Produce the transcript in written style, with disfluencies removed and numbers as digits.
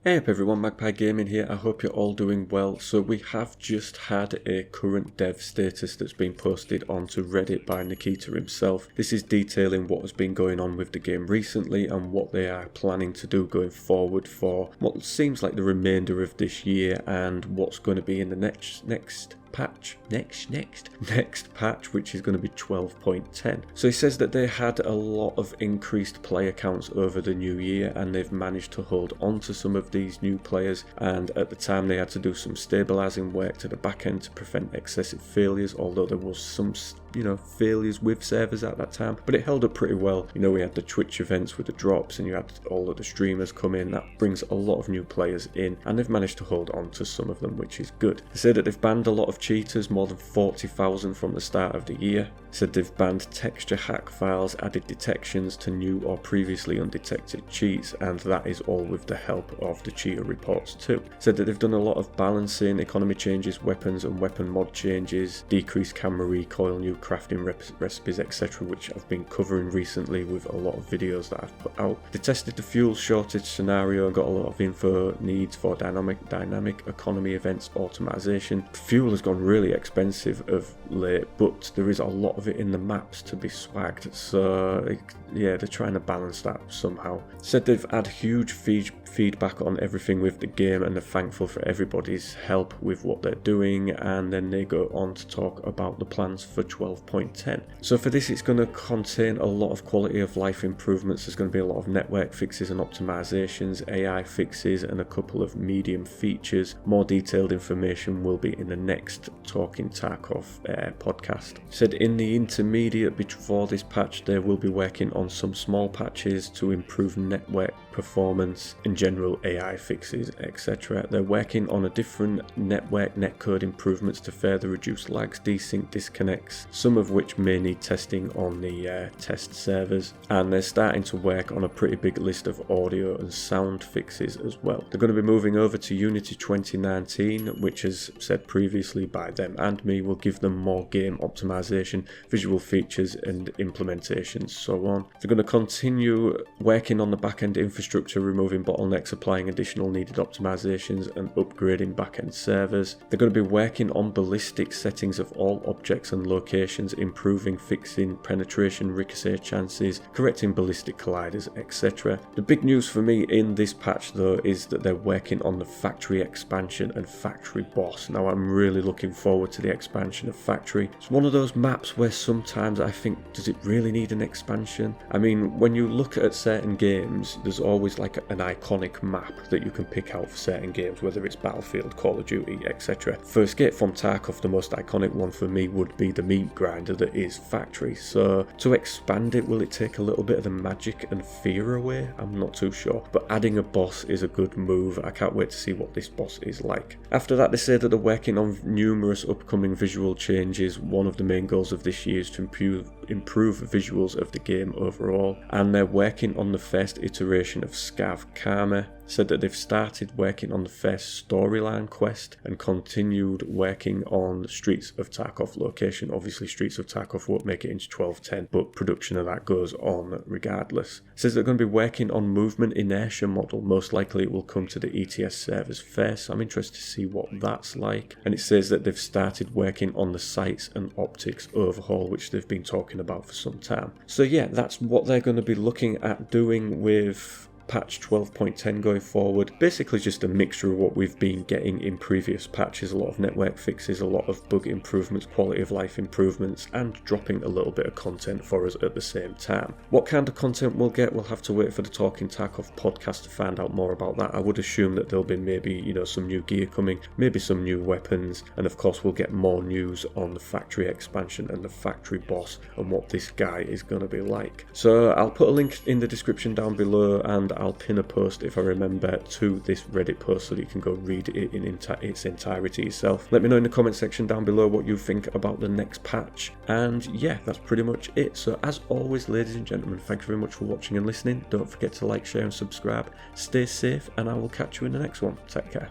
Hey up everyone, Magpie Gaming here. I hope you're all doing well. So we have just had a current dev status that's been posted onto Reddit by Nikita himself. This is detailing what has been going on with the game recently and what they are planning to do going forward for what seems like the remainder of this year and what's going to be in the next patch, which is going to be 12.10. So he says that they had a lot of increased player counts over the new year and they've managed to hold on to some of these new players, and at the time they had to do some stabilizing work to the back end to prevent excessive failures, although there was some failures with servers at that time, but it held up pretty well. We had the Twitch events with the drops and you had all of the streamers come in. That brings a lot of new players in and they've managed to hold on to some of them, which is good. They said that they've banned a lot of cheaters, more than 40,000 from the start of the year. Said they've banned texture hack files, added detections to new or previously undetected cheats, and that is all with the help of the cheater reports too. Said that they've done a lot of balancing, economy changes, weapons and weapon mod changes, decreased camera recoil, new crafting recipes, etc., which I've been covering recently with a lot of videos that I've put out. They tested the fuel shortage scenario and got a lot of info needs for dynamic economy events automation. Fuel has gone really expensive of late, but there is a lot of it in the maps to be swagged, so yeah, they're trying to balance that somehow. Said they've had huge feedback on everything with the game and they're thankful for everybody's help with what they're doing, and then they go on to talk about the plans for 12.10. So for this, it's going to contain a lot of quality of life improvements. There's going to be a lot of network fixes and optimizations, AI fixes, and a couple of medium features. More detailed information will be in the next Talking Tarkov podcast. Said in the intermediate before this patch, they will be working on some small patches to improve network performance and general AI fixes, etc. They're working on a different network netcode improvements to further reduce lags, desync, disconnects, some of which may need testing on the test servers, and they're starting to work on a pretty big list of audio and sound fixes as well. They're going to be moving over to Unity 2019, which, as said previously by them and me, will give them more game optimization, visual features and implementations, so on. They're going to continue working on the back-end infrastructure, removing bottlenecks, applying additional needed optimizations and upgrading back-end servers. They're going to be working on ballistic settings of all objects and locations, improving, fixing penetration, ricochet chances, correcting ballistic colliders, etc. The big news for me in this patch though is that they're working on the factory expansion and factory boss. Now I'm really looking forward to the expansion of factory. It's one of those maps where sometimes I think, does it really need an expansion? I mean, when you look at certain games, there's always like an iconic map that you can pick out for certain games, whether it's Battlefield, Call of Duty, etc. For Escape from Tarkov, the most iconic one for me would be the meat grinder that is factory. So to expand it, will it take a little bit of the magic and fear away? I'm not too sure, but adding a boss is a good move. I can't wait to see what this boss is like. After that, they say that they're working on numerous upcoming visual changes. One of the main goals of this year is to improve visuals of the game overall, and they're working on the first iteration of Scav Karma. Said that they've started working on the first storyline quest and continued working on Streets of Tarkov location. Obviously Streets of Tarkov won't make it into 12.10, but production of that goes on regardless. Says they're going to be working on movement inertia model. Most likely it will come to the ETS servers first, so I'm interested to see what that's like. And it says that they've started working on the sights and optics overhaul, which they've been talking about for some time. So yeah, that's what they're going to be looking at doing with patch 12.10 going forward. Basically just a mixture of what we've been getting in previous patches, a lot of network fixes, a lot of bug improvements, quality of life improvements, and dropping a little bit of content for us at the same time. What kind of content we'll get, we'll have to wait for the Talking Tarkov podcast to find out more about that. I would assume that there'll be maybe, some new gear coming, maybe some new weapons, and of course we'll get more news on the factory expansion and the factory boss and what this guy is going to be like. So I'll put a link in the description down below, and I'll pin a post, if I remember, to this Reddit post so that you can go read it in its entirety yourself. Let me know in the comment section down below what you think about the next patch. And yeah, that's pretty much it. So as always, ladies and gentlemen, thank you very much for watching and listening. Don't forget to like, share and subscribe. Stay safe, and I will catch you in the next one. Take care.